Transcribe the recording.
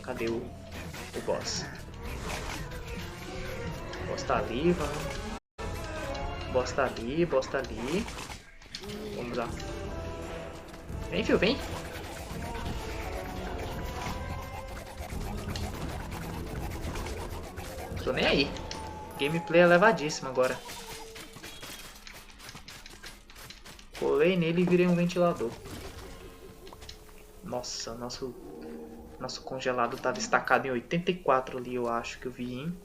Cadê o boss? O boss tá ali, vamos. Boss tá ali, boss tá ali. Vamos lá. Vem, filho, vem. Tô nem aí. Gameplay é levadíssimo agora. Colei nele e virei um ventilador. Nossa, nosso congelado tava estacado em 84 ali, eu acho que eu vi, hein?